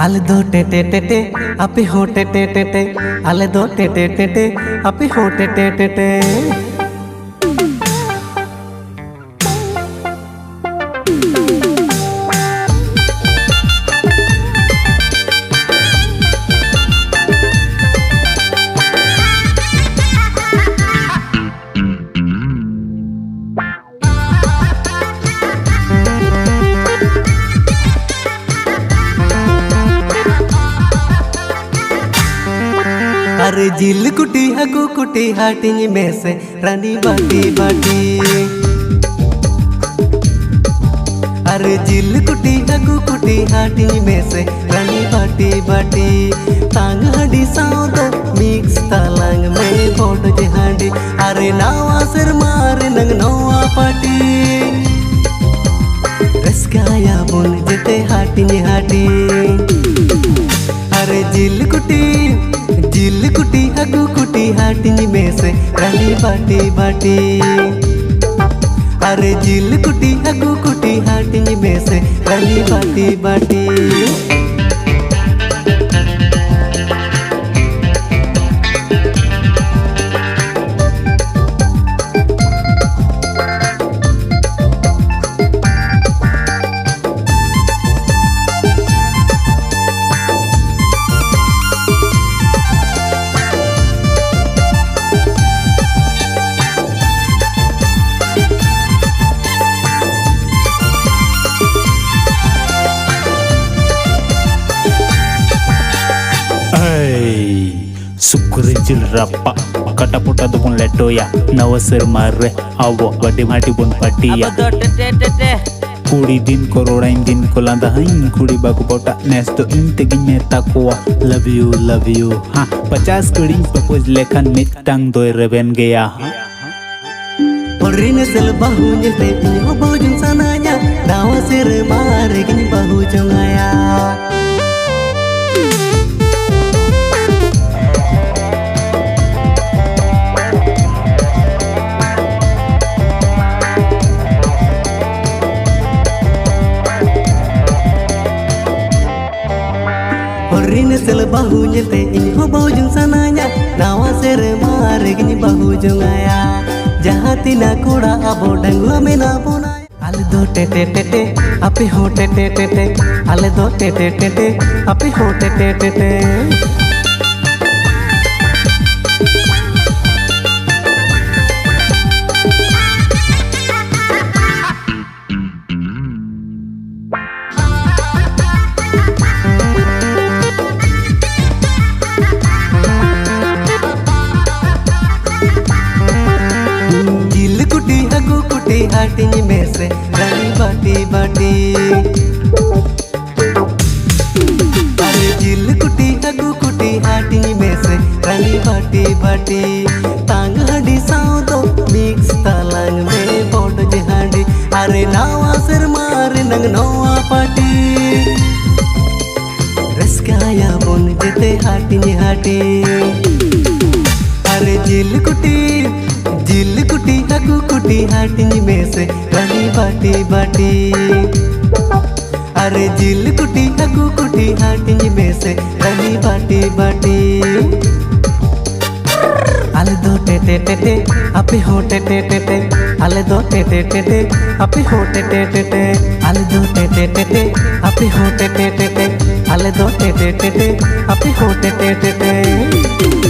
आले दो टे टे टे टे अपे हो टे टे टे टे आले दो टे टे टे टे अपे हो टे टे टे टे। अरे जिल कुटी हकू कुटी हाटिंग में से रानी बाटी बाटी। अरे जिल कुटी हकू कुटी हाटिंग में से रानी बाटी बाटी। तांग हडी साव दो मिक्स तालांग में फोटो जे हांडी। अरे नावा सिर मारे नंग नवा पाटी। रसकाया बोन जेते हाटिंग हाटी। अरे जिल कुटी हगू कुटी हाटिंग में से रानी बाटी बाटी। अरे जिल कुटी हगू कुटी हाटिंग में से रानी बाटी बाटी। Syukur jil rapa kata puta tu pun leto ya nawasir mare awo bade mati pun pati ya kuri din kororain din kolanda hain kuri baku pota nesto integi meta kuwa love you ha 50 kuri propose lekan mitang doi reben gaya Orine sel bahu nyelte nyo bojung sananya nawasir mare gini bahu jongaya. Orine sel bahu nyelte inho bojung sananya nawa sere mare gini bahu jongaya. Jahatina kuda abo dangla mena puna. Ale do te te te te api ho te te te te ale do te te te te api ho te te te te. हाटिंग में से रानी बाटी बाटी। अरे जिल कुटी हगू कुटी हाटिंग में से रानी बाटी बाटी। तांग हडी साव दो mix Talang में फोटो जे हांडी। अरे नावा सिर मारे नंग नवा पाटी। रसकाया बोन जेते हाटिंग हाटी। अरे जिल कुटी हगू कुटी हाटिंग में से रानी बाटी बाटी। अरे जिल कुटी हगू कुटी हाटिंग में से रानी बाटी बाटी। आले दो टे टे टे टे अपे हो टे टे टे टे आले दो टे टे टे टे अपे हो टे टे टे टे आले दो टे टे टे टे अपे हो टे टे टे टे आले दो टे टे टे टे अपे हो टे टे टे टे।